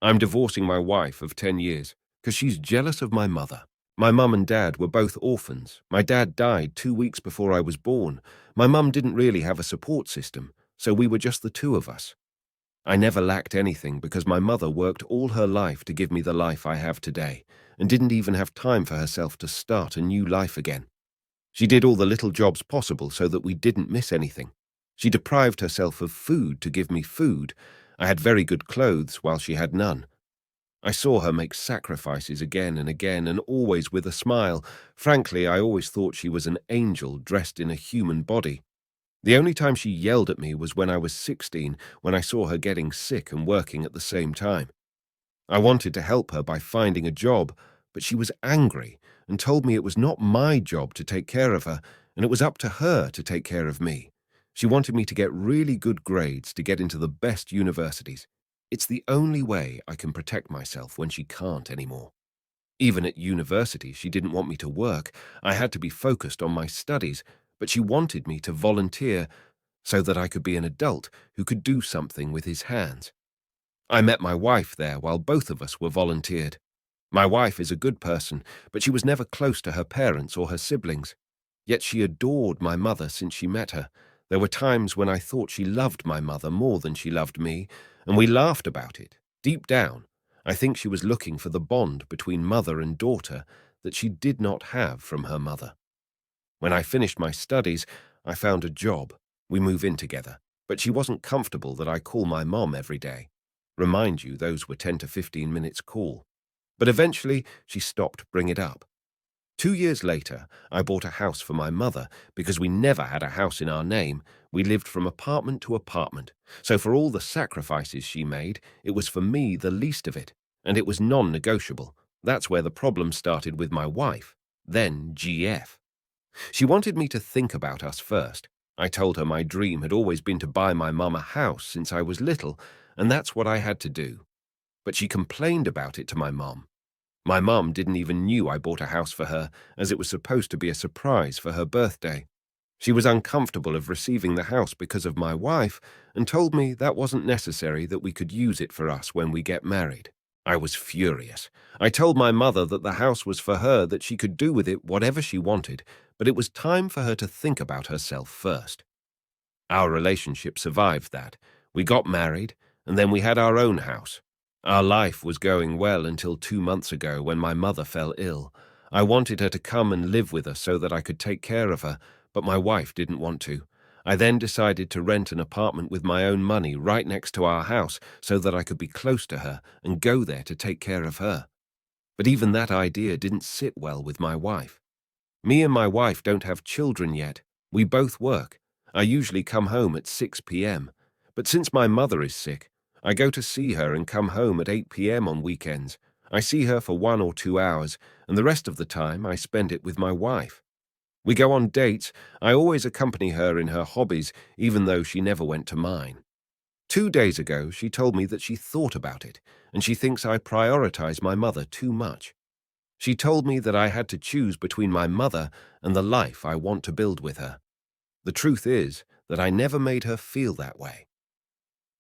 I'm divorcing my wife of 10 years because she's jealous of my mother. My mum and dad were both orphans. My dad died 2 weeks before I was born. My mum didn't really have a support system, so we were just the two of us. I never lacked anything because my mother worked all her life to give me the life I have today and didn't even have time for herself to start a new life again. She did all the little jobs possible so that we didn't miss anything. She deprived herself of food to give me food. I had very good clothes while she had none. I saw her make sacrifices again and again, and always with a smile. Frankly, I always thought she was an angel dressed in a human body. The only time she yelled at me was when I was 16, when I saw her getting sick and working at the same time. I wanted to help her by finding a job, but she was angry and told me it was not my job to take care of her, and it was up to her to take care of me. She wanted me to get really good grades to get into the best universities. It's the only way I can protect myself when she can't anymore. Even at university, she didn't want me to work. I had to be focused on my studies, but she wanted me to volunteer so that I could be an adult who could do something with his hands. I met my wife there while both of us were volunteered. My wife is a good person, but she was never close to her parents or her siblings. Yet she adored my mother since she met her. There were times when I thought she loved my mother more than she loved me, and we laughed about it. Deep down, I think she was looking for the bond between mother and daughter that she did not have from her mother. When I finished my studies, I found a job. We moved in together, but she wasn't comfortable that I call my mom every day. Remind you, those were 10 to 15 minutes call. But eventually, she stopped bringing it up. 2 years later, I bought a house for my mother because we never had a house in our name. We lived from apartment to apartment. So for all the sacrifices she made, it was for me the least of it, and it was non-negotiable. That's where the problem started with my wife, then GF. She wanted me to think about us first. I told her my dream had always been to buy my mum a house since I was little, and that's what I had to do. But she complained about it to my mum. My mum didn't even knew I bought a house for her, as it was supposed to be a surprise for her birthday. She was uncomfortable of receiving the house because of my wife and told me that wasn't necessary, that we could use it for us when we get married. I was furious. I told my mother that the house was for her, that she could do with it whatever she wanted, but it was time for her to think about herself first. Our relationship survived that. We got married, and then we had our own house. Our life was going well until 2 months ago when my mother fell ill. I wanted her to come and live with us so that I could take care of her, but my wife didn't want to. I then decided to rent an apartment with my own money right next to our house so that I could be close to her and go there to take care of her. But even that idea didn't sit well with my wife. Me and my wife don't have children yet. We both work. I usually come home at 6 p.m. But since my mother is sick, I go to see her and come home at 8 p.m. on weekends. I see her for 1 or 2 hours, and the rest of the time I spend it with my wife. We go on dates. I always accompany her in her hobbies, even though she never went to mine. 2 days ago, she told me that she thought about it, and she thinks I prioritize my mother too much. She told me that I had to choose between my mother and the life I want to build with her. The truth is that I never made her feel that way.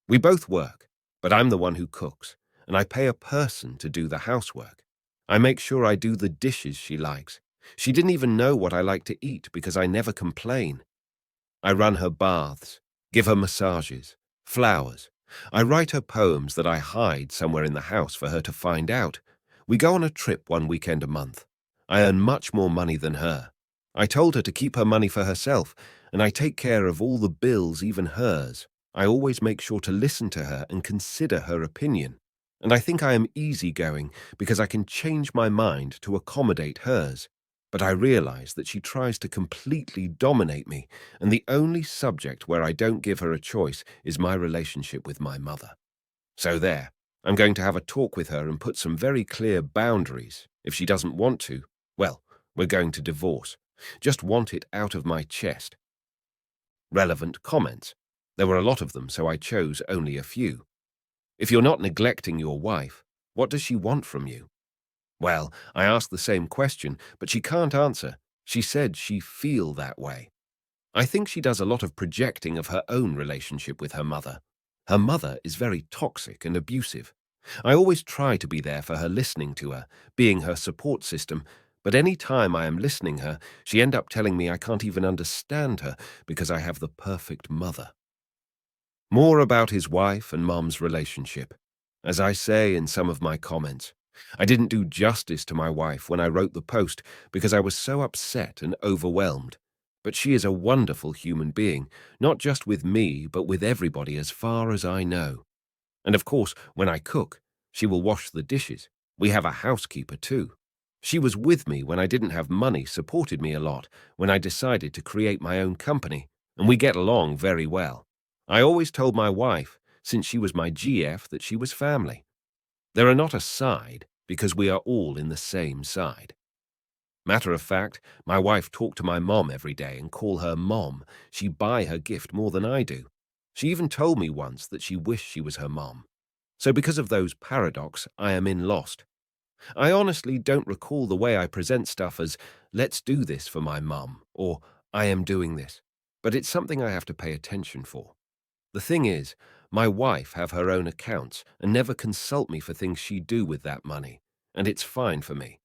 We both work, but I'm the one who cooks, and I pay a person to do the housework. I make sure I do the dishes she likes. She didn't even know what I like to eat because I never complain. I run her baths, give her massages, flowers. I write her poems that I hide somewhere in the house for her to find out. We go on a trip 1 weekend a month. I earn much more money than her. I told her to keep her money for herself, and I take care of all the bills, even hers. I always make sure to listen to her and consider her opinion. And I think I am easygoing because I can change my mind to accommodate hers. But I realize that she tries to completely dominate me, and the only subject where I don't give her a choice is my relationship with my mother. So there, I'm going to have a talk with her and put some very clear boundaries. If she doesn't want to, well, we're going to divorce. Just want it out of my chest. Relevant comments. There were a lot of them, so I chose only a few. If you're not neglecting your wife, what does she want from you? Well, I asked the same question, but she can't answer. She said she feel that way. I think she does a lot of projecting of her own relationship with her mother. Her mother is very toxic and abusive. I always try to be there for her, listening to her, being her support system, but any time I am listening her, she ends up telling me I can't even understand her because I have the perfect mother. More about his wife and Mum's relationship. As I say in some of my comments, I didn't do justice to my wife when I wrote the post because I was so upset and overwhelmed. But she is a wonderful human being, not just with me, but with everybody as far as I know. And of course, when I cook, she will wash the dishes. We have a housekeeper too. She was with me when I didn't have money, supported me a lot when I decided to create my own company, and we get along very well. I always told my wife, since she was my GF, that she was family. There are not a side because we are all in the same side. Matter of fact, my wife talked to my mom every day and call her mom. She buy her gift more than I do. She even told me once that she wished she was her mom. So because of those paradox, I am in lost. I honestly don't recall the way I present stuff as, let's do this for my mum, or I am doing this. But it's something I have to pay attention for. The thing is, my wife have her own accounts and never consult me for things she do with that money, and it's fine for me.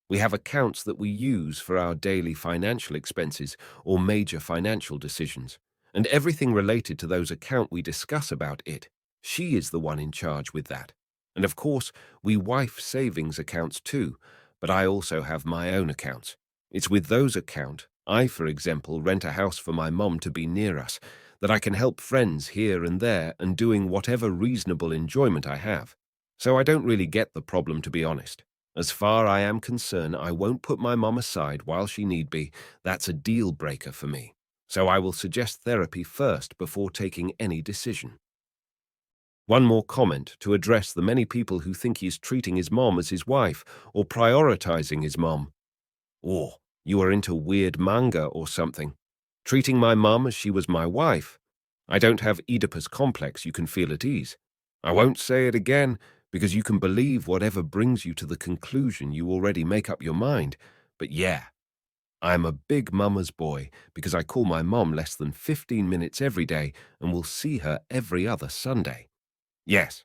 We have accounts that we use for our daily financial expenses or major financial decisions, and everything related to those accounts we discuss about it. She is the one in charge with that. And of course, we wife savings accounts too, but I also have my own accounts. It's with those accounts, I, for example, rent a house for my mum to be near us, that I can help friends here and there and doing whatever reasonable enjoyment I have. So I don't really get the problem, to be honest. As far I am concerned, I won't put my mum aside while she need be. That's a deal breaker for me. So I will suggest therapy first before taking any decision. One more comment to address the many people who think he is treating his mom as his wife or prioritizing his mom. Or you are into weird manga or something. Treating my mum as she was my wife. I don't have Oedipus complex, you can feel at ease. I won't say it again, because you can believe whatever brings you to the conclusion you already make up your mind. But yeah, I am a big mama's boy because I call my mom less than 15 minutes every day and will see her every other Sunday. Yes,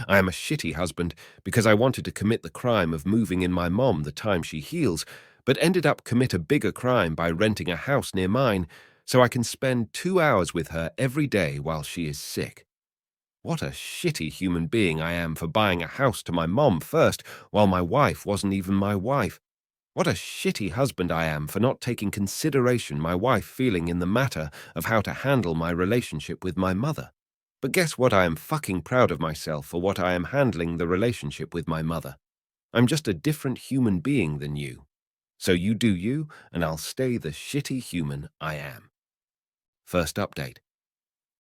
I am a shitty husband because I wanted to commit the crime of moving in my mom the time she heals, but ended up commit a bigger crime by renting a house near mine so I can spend 2 hours with her every day while she is sick. What a shitty human being I am for buying a house to my mom first while my wife wasn't even my wife. What a shitty husband I am for not taking consideration my wife feeling in the matter of how to handle my relationship with my mother. But guess what? I am fucking proud of myself for what I am handling the relationship with my mother. I'm just a different human being than you. So you do you, and I'll stay the shitty human I am. First update.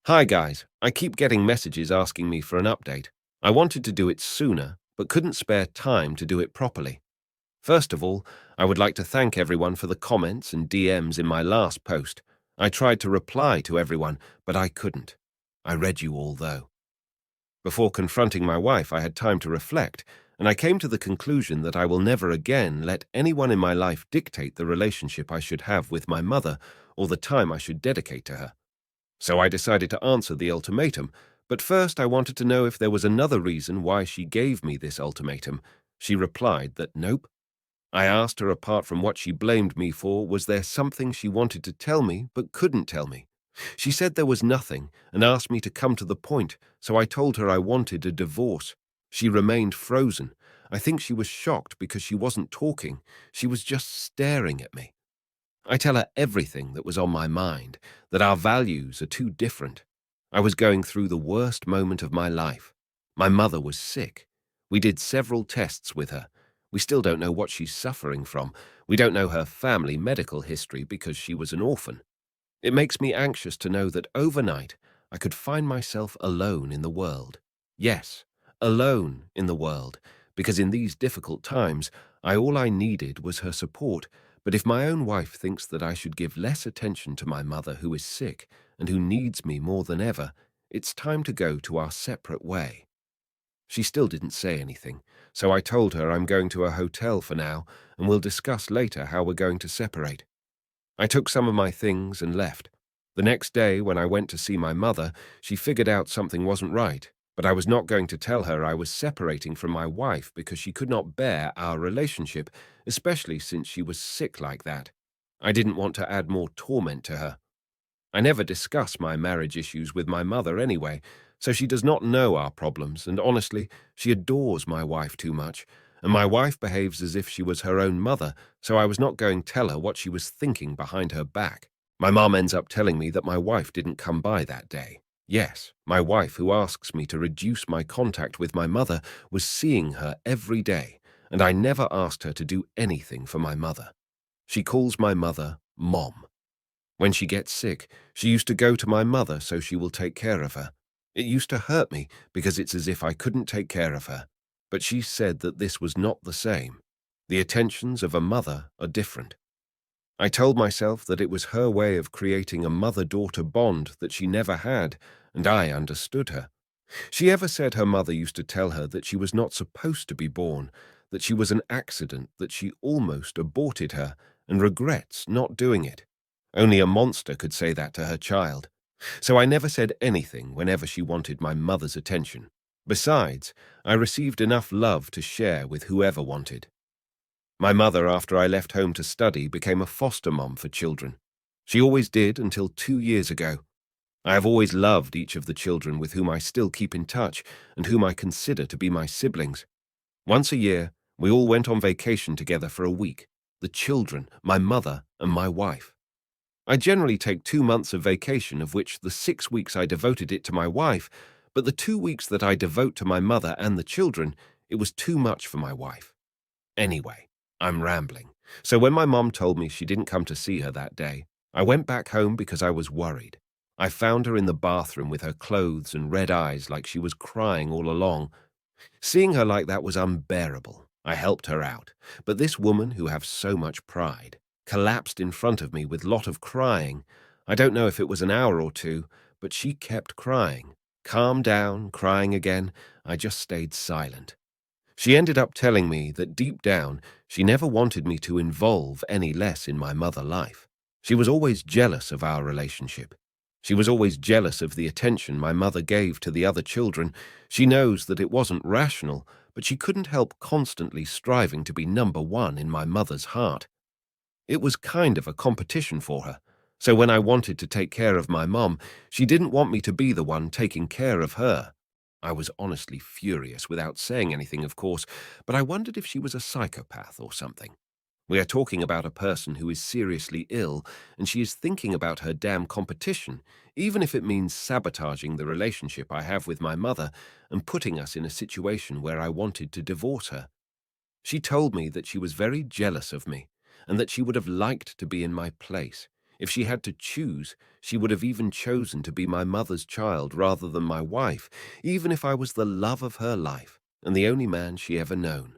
Hi guys, I keep getting messages asking me for an update. I wanted to do it sooner, but couldn't spare time to do it properly. First of all, I would like to thank everyone for the comments and DMs in my last post. I tried to reply to everyone, but I couldn't. I read you all though. Before confronting my wife, I had time to reflect, and I came to the conclusion that I will never again let anyone in my life dictate the relationship I should have with my mother or the time I should dedicate to her. So I decided to answer the ultimatum, but first I wanted to know if there was another reason why she gave me this ultimatum. She replied that nope. I asked her, apart from what she blamed me for, was there something she wanted to tell me but couldn't tell me? She said there was nothing and asked me to come to the point, so I told her I wanted a divorce. She remained frozen. I think she was shocked because she wasn't talking. She was just staring at me. I tell her everything that was on my mind, that our values are too different. I was going through the worst moment of my life. My mother was sick. We did several tests with her. We still don't know what she's suffering from. We don't know her family medical history because she was an orphan. It makes me anxious to know that overnight I could find myself alone in the world. Yes, alone in the world, because in these difficult times, all I needed was her support. But if my own wife thinks that I should give less attention to my mother who is sick and who needs me more than ever, it's time to go to our separate way. She still didn't say anything, so I told her I'm going to a hotel for now and we'll discuss later how we're going to separate. I took some of my things and left. The next day, when I went to see my mother, she figured out something wasn't right. But I was not going to tell her I was separating from my wife because she could not bear our relationship, especially since she was sick like that. I didn't want to add more torment to her. I never discuss my marriage issues with my mother anyway, so she does not know our problems, and honestly, she adores my wife too much, and my wife behaves as if she was her own mother, so I was not going to tell her what she was thinking behind her back. My mom ends up telling me that my wife didn't come by that day. Yes, my wife, who asks me to reduce my contact with my mother, was seeing her every day, and I never asked her to do anything for my mother. She calls my mother Mom. When she gets sick, she used to go to my mother so she will take care of her. It used to hurt me because it's as if I couldn't take care of her. But she said that this was not the same. The attentions of a mother are different. I told myself that it was her way of creating a mother-daughter bond that she never had, and I understood her. She ever said her mother used to tell her that she was not supposed to be born, that she was an accident, that she almost aborted her, and regrets not doing it. Only a monster could say that to her child. So I never said anything whenever she wanted my mother's attention. Besides, I received enough love to share with whoever wanted. My mother, after I left home to study, became a foster mom for children. She always did until 2 years ago. I have always loved each of the children with whom I still keep in touch and whom I consider to be my siblings. Once a year, we all went on vacation together for a week, the children, my mother, and my wife. I generally take 2 months of vacation, of which the 6 weeks I devoted it to my wife, but the 2 weeks that I devote to my mother and the children, it was too much for my wife. Anyway, I'm rambling. So when my mom told me she didn't come to see her that day, I went back home because I was worried. I found her in the bathroom with her clothes and red eyes like she was crying all along. Seeing her like that was unbearable. I helped her out, but this woman, who has so much pride, collapsed in front of me with lot of crying. I don't know if it was an hour or two, but she kept crying. Calm down, crying again. I just stayed silent. She ended up telling me that deep down, she never wanted me to involve any less in my mother life. She was always jealous of our relationship. She was always jealous of the attention my mother gave to the other children. She knows that it wasn't rational, but she couldn't help constantly striving to be number one in my mother's heart. It was kind of a competition for her. So when I wanted to take care of my mom, she didn't want me to be the one taking care of her. I was honestly furious, without saying anything, of course, but I wondered if she was a psychopath or something. We are talking about a person who is seriously ill, and she is thinking about her damn competition, even if it means sabotaging the relationship I have with my mother and putting us in a situation where I wanted to divorce her. She told me that she was very jealous of me, and that she would have liked to be in my place. If she had to choose, she would have even chosen to be my mother's child rather than my wife, even if I was the love of her life and the only man she ever known.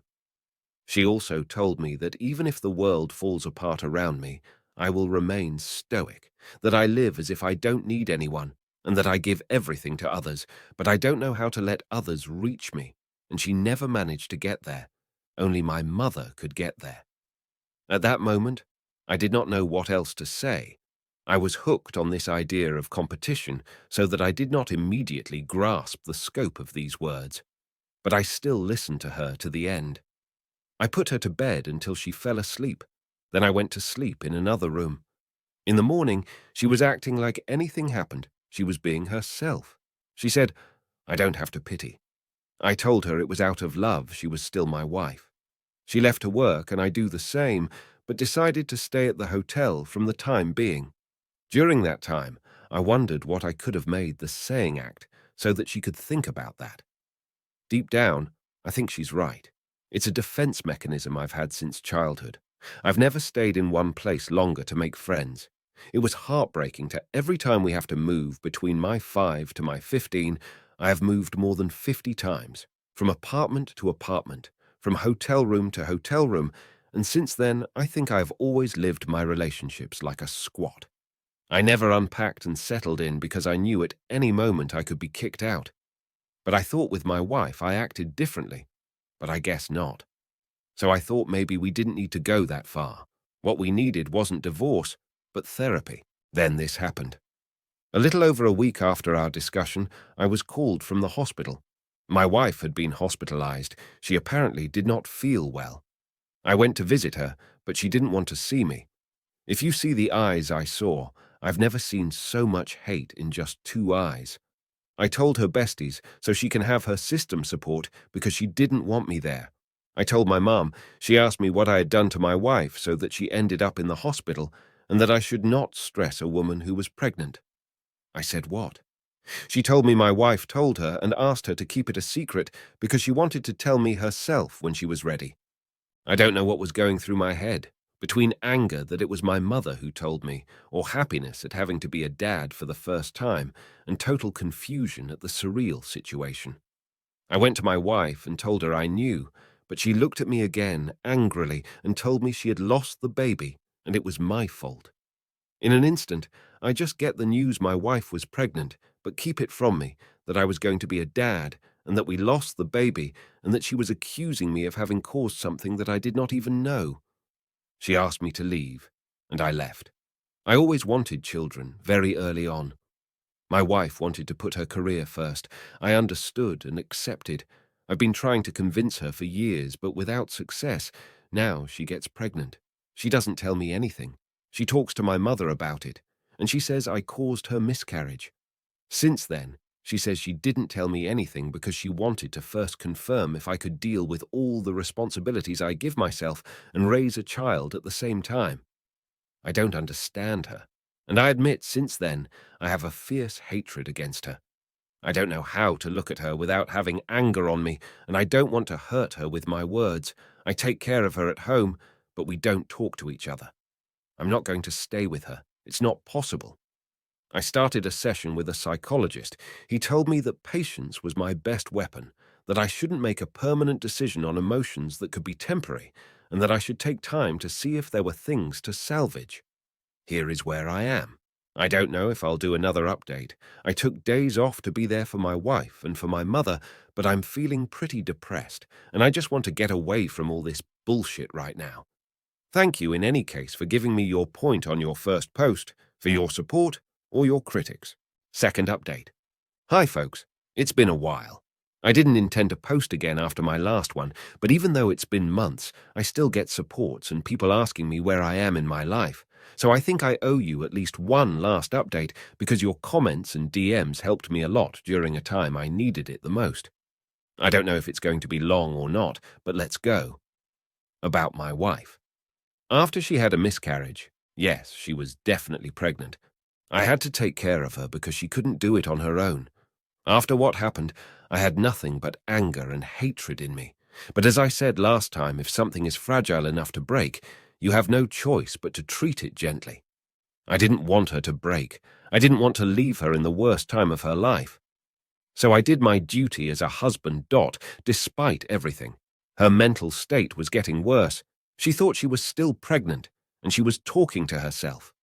She also told me that even if the world falls apart around me, I will remain stoic, that I live as if I don't need anyone, and that I give everything to others, but I don't know how to let others reach me, and she never managed to get there. Only my mother could get there. At that moment, I did not know what else to say. I was hooked on this idea of competition, so that I did not immediately grasp the scope of these words. But I still listened to her to the end. I put her to bed until she fell asleep. Then I went to sleep in another room. In the morning, she was acting like anything happened. She was being herself. She said, "I don't have to pity." I told her it was out of love. She was still my wife. She left to work, and I do the same, but decided to stay at the hotel from the time being. During that time, I wondered what I could have made the saying act so that she could think about that. Deep down, I think she's right. It's a defense mechanism I've had since childhood. I've never stayed in one place longer to make friends. It was heartbreaking to every time we have to move between my 5 to my 15. I have moved more than 50 times, from apartment to apartment, from hotel room to hotel room, and since then I think I have always lived my relationships like a squat. I never unpacked and settled in because I knew at any moment I could be kicked out. But I thought with my wife I acted differently, but I guess not. So I thought maybe we didn't need to go that far. What we needed wasn't divorce, but therapy. Then this happened. A little over a week after our discussion, I was called from the hospital. My wife had been hospitalized. She apparently did not feel well. I went to visit her, but she didn't want to see me. If you see the eyes I saw, I've never seen so much hate in just 2 eyes. I told her besties so she can have her system support because she didn't want me there. I told my mum. She asked me what I had done to my wife so that she ended up in the hospital and that I should not stress a woman who was pregnant. I said what? She told me my wife told her and asked her to keep it a secret because she wanted to tell me herself when she was ready. I don't know what was going through my head, between anger that it was my mother who told me, or happiness at having to be a dad for the first time, and total confusion at the surreal situation. I went to my wife and told her I knew, but she looked at me again angrily and told me she had lost the baby and it was my fault. In an instant, I just get the news my wife was pregnant, but keep it from me, that I was going to be a dad, and that we lost the baby, and that she was accusing me of having caused something that I did not even know. She asked me to leave, and I left. I always wanted children, very early on. My wife wanted to put her career first. I understood and accepted. I've been trying to convince her for years, but without success. Now she gets pregnant. She doesn't tell me anything. She talks to my mother about it, and she says I caused her miscarriage. Since then, she says she didn't tell me anything because she wanted to first confirm if I could deal with all the responsibilities I give myself and raise a child at the same time. I don't understand her, and I admit since then I have a fierce hatred against her. I don't know how to look at her without having anger on me, and I don't want to hurt her with my words. I take care of her at home, but we don't talk to each other. I'm not going to stay with her. It's not possible. I started a session with a psychologist. He told me that patience was my best weapon, that I shouldn't make a permanent decision on emotions that could be temporary, and that I should take time to see if there were things to salvage. Here is where I am. I don't know if I'll do another update. I took days off to be there for my wife and for my mother, but I'm feeling pretty depressed, and I just want to get away from all this bullshit right now. Thank you in any case for giving me your point on your first post, for your support, or your critics. Second update. Hi folks, it's been a while. I didn't intend to post again after my last one, but even though it's been months, I still get supports and people asking me where I am in my life. So I think I owe you at least one last update because your comments and DMs helped me a lot during a time I needed it the most. I don't know if it's going to be long or not, but let's go. About my wife. After she had a miscarriage, yes, she was definitely pregnant, I had to take care of her because she couldn't do it on her own. After what happened, I had nothing but anger and hatred in me. But as I said last time, if something is fragile enough to break, you have no choice but to treat it gently. I didn't want her to break. I didn't want to leave her in the worst time of her life. So I did my duty as a husband. Despite everything. Her mental state was getting worse. She thought she was still pregnant, and she was talking to herself.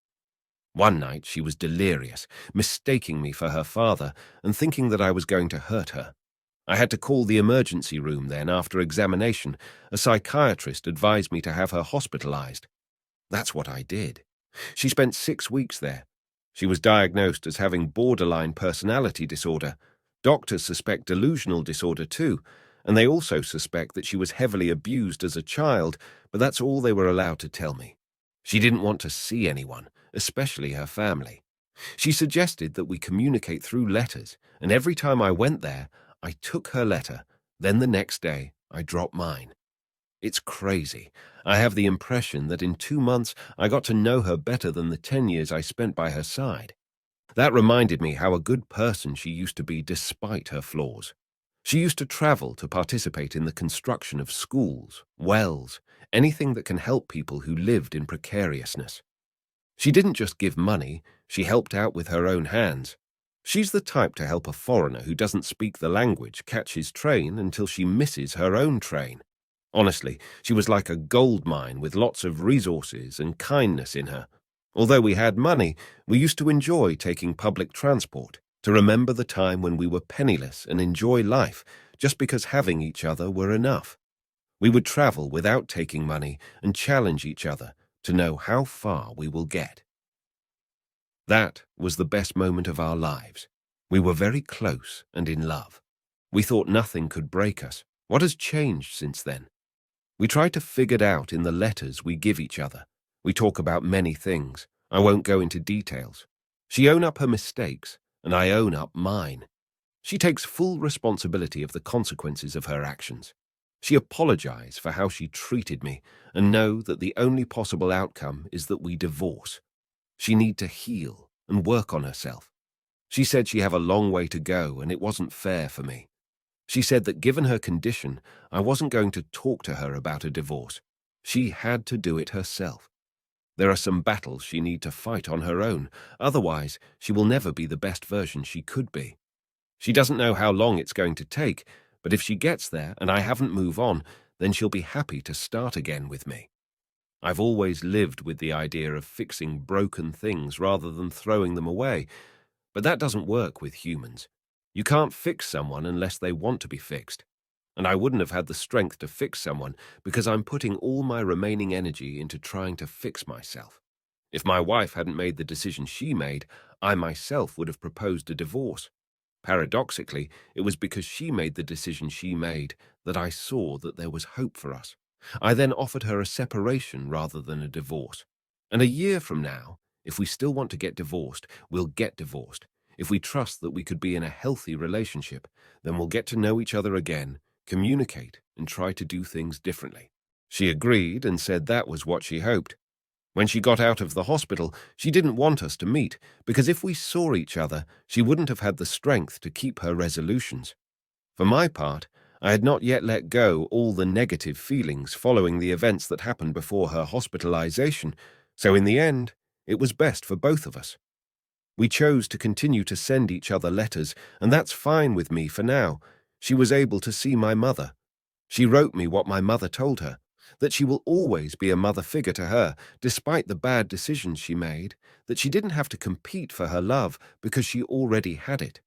One night she was delirious, mistaking me for her father and thinking that I was going to hurt her. I had to call the emergency room then after examination. A psychiatrist advised me to have her hospitalized. That's what I did. She spent 6 weeks there. She was diagnosed as having borderline personality disorder. Doctors suspect delusional disorder too, and they also suspect that she was heavily abused as a child, but that's all they were allowed to tell me. She didn't want to see anyone, especially her family. She suggested that we communicate through letters, and every time I went there, I took her letter, then the next day, I dropped mine. It's crazy. I have the impression that in 2 months, I got to know her better than the 10 years I spent by her side. That reminded me how a good person she used to be despite her flaws. She used to travel to participate in the construction of schools, wells, anything that can help people who lived in precariousness. She didn't just give money, she helped out with her own hands. She's the type to help a foreigner who doesn't speak the language catch his train until she misses her own train. Honestly, she was like a gold mine with lots of resources and kindness in her. Although we had money, we used to enjoy taking public transport, to remember the time when we were penniless and enjoy life just because having each other were enough. We would travel without taking money and challenge each other to know how far we will get. That was the best moment of our lives. We were very close and in love. We thought nothing could break us. What has changed since then? We try to figure it out in the letters we give each other. We talk about many things. I won't go into details. She own up her mistakes, and I own up mine. She takes full responsibility of the consequences of her actions. She apologized for how she treated me and know that the only possible outcome is that we divorce. She need to heal and work on herself. She said she have a long way to go and it wasn't fair for me. She said that given her condition, I wasn't going to talk to her about a divorce. She had to do it herself. There are some battles she need to fight on her own, otherwise she will never be the best version she could be. She doesn't know how long it's going to take, but if she gets there and I haven't moved on, then she'll be happy to start again with me. I've always lived with the idea of fixing broken things rather than throwing them away, but that doesn't work with humans. You can't fix someone unless they want to be fixed. And I wouldn't have had the strength to fix someone because I'm putting all my remaining energy into trying to fix myself. If my wife hadn't made the decision she made, I myself would have proposed a divorce. Paradoxically, it was because she made the decision she made that I saw that there was hope for us. I then offered her a separation rather than a divorce. And a year from now, if we still want to get divorced, we'll get divorced. If we trust that we could be in a healthy relationship, then we'll get to know each other again, communicate, and try to do things differently. She agreed and said that was what she hoped. When she got out of the hospital, she didn't want us to meet, because if we saw each other, she wouldn't have had the strength to keep her resolutions. For my part, I had not yet let go all the negative feelings following the events that happened before her hospitalization, so in the end, it was best for both of us. We chose to continue to send each other letters, and that's fine with me for now. She was able to see my mother. She wrote me what my mother told her, that she will always be a mother figure to her, despite the bad decisions she made, that she didn't have to compete for her love because she already had it.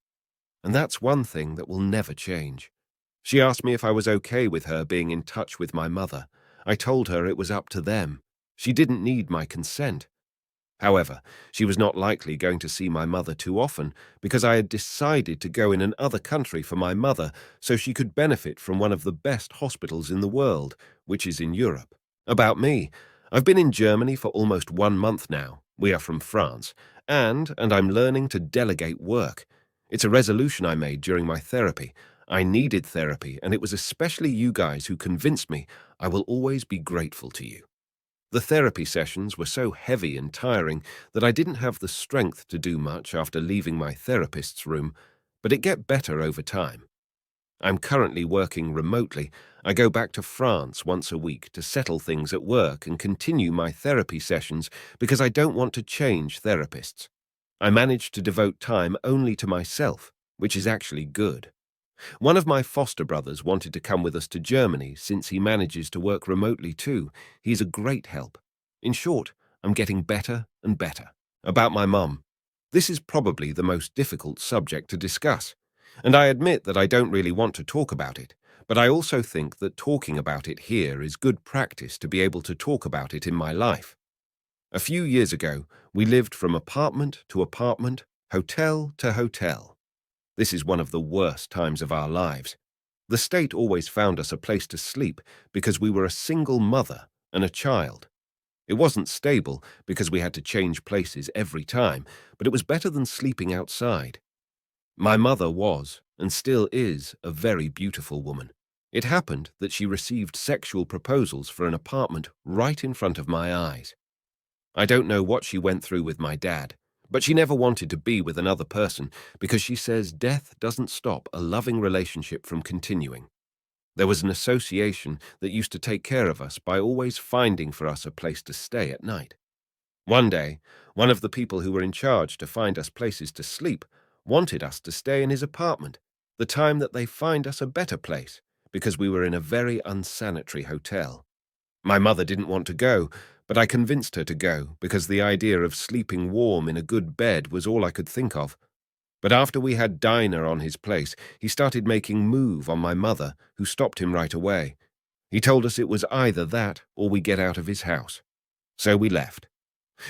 And that's one thing that will never change. She asked me if I was okay with her being in touch with my mother. I told her it was up to them. She didn't need my consent. However, she was not likely going to see my mother too often because I had decided to go in another country for my mother so she could benefit from one of the best hospitals in the world, which is in Europe. About me, I've been in Germany for almost 1 month now. We are from France, and I'm learning to delegate work. It's a resolution I made during my therapy. I needed therapy, and it was especially you guys who convinced me. I will always be grateful to you. The therapy sessions were so heavy and tiring that I didn't have the strength to do much after leaving my therapist's room, but it get better over time. I'm currently working remotely. I go back to France once a week to settle things at work and continue my therapy sessions because I don't want to change therapists. I manage to devote time only to myself, which is actually good. One of my foster brothers wanted to come with us to Germany since he manages to work remotely too. He's a great help. In short, I'm getting better and better. About my mum. This is probably the most difficult subject to discuss, and I admit that I don't really want to talk about it, but I also think that talking about it here is good practice to be able to talk about it in my life. A few years ago, we lived from apartment to apartment, hotel to hotel. This is one of the worst times of our lives. The state always found us a place to sleep because we were a single mother and a child. It wasn't stable because we had to change places every time, but it was better than sleeping outside. My mother was, and still is, a very beautiful woman. It happened that she received sexual proposals for an apartment right in front of my eyes. I don't know what she went through with my dad, but she never wanted to be with another person because she says death doesn't stop a loving relationship from continuing. There was an association that used to take care of us by always finding for us a place to stay at night. One day, one of the people who were in charge to find us places to sleep wanted us to stay in his apartment, the time that they find us a better place, because we were in a very unsanitary hotel. My mother didn't want to go, but I convinced her to go because the idea of sleeping warm in a good bed was all I could think of. But after we had dinner on his place, he started making move on my mother, who stopped him right away. He told us it was either that or we get out of his house. So we left.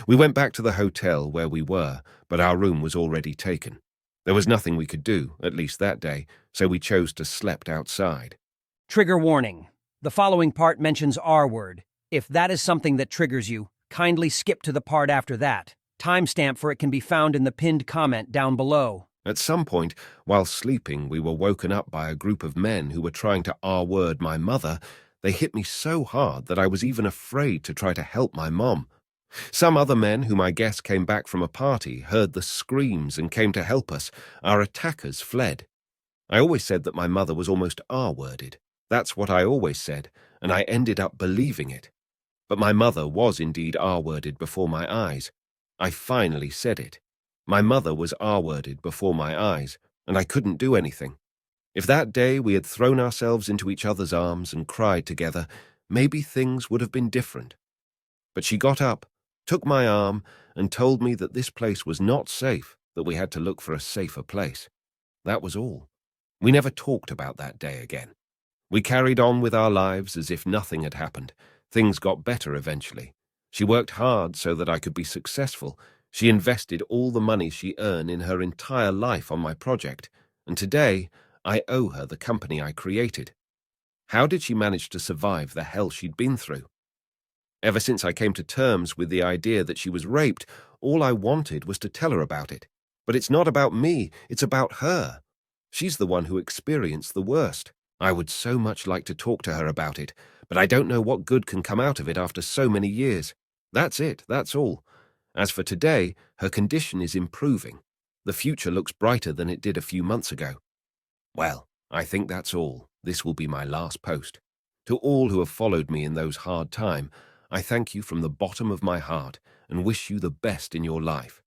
We went back to the hotel where we were, but our room was already taken. There was nothing we could do, at least that day, so we chose to slept outside. Trigger warning. The following part mentions R-word. If that is something that triggers you, kindly skip to the part after that. Timestamp for it can be found in the pinned comment down below. At some point, while sleeping, we were woken up by a group of men who were trying to R-word my mother. They hit me so hard that I was even afraid to try to help my mom. Some other men, whom I guess came back from a party, heard the screams and came to help us. Our attackers fled. I always said that my mother was almost R-worded. That's what I always said, and I ended up believing it. But my mother was indeed R-worded before my eyes. I finally said it. My mother was R-worded before my eyes, and I couldn't do anything. If that day we had thrown ourselves into each other's arms and cried together, maybe things would have been different. But she got up, took my arm, and told me that this place was not safe, that we had to look for a safer place. That was all. We never talked about that day again. We carried on with our lives as if nothing had happened. Things got better eventually. She worked hard so that I could be successful. She invested all the money she earned in her entire life on my project, and today I owe her the company I created. How did she manage to survive the hell she'd been through? Ever since I came to terms with the idea that she was raped, all I wanted was to tell her about it. But it's not about me, it's about her. She's the one who experienced the worst. I would so much like to talk to her about it, but I don't know what good can come out of it after so many years. That's it, that's all. As for today, her condition is improving. The future looks brighter than it did a few months ago. Well, I think that's all. This will be my last post. To all who have followed me in those hard times, I thank you from the bottom of my heart and wish you the best in your life.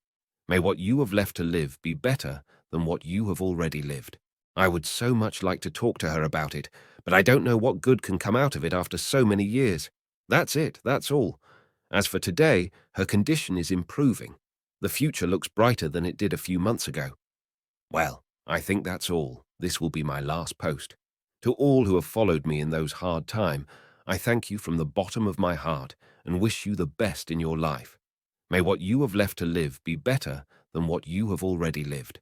May what you have left to live be better than what you have already lived. I would so much like to talk to her about it, but I don't know what good can come out of it after so many years. That's it, that's all. As for today, her condition is improving. The future looks brighter than it did a few months ago. Well, I think that's all. This will be my last post. To all who have followed me in those hard times, I thank you from the bottom of my heart and wish you the best in your life. May what you have left to live be better than what you have already lived. I would so much like to talk to her about it, but I don't know what good can come out of it after so many years. That's it, that's all. As for today, her condition is improving. The future looks brighter than it did a few months ago. Well, I think that's all. This will be my last post. To all who have followed me in those hard times, I thank you from the bottom of my heart and wish you the best in your life. May what you have left to live be better than what you have already lived.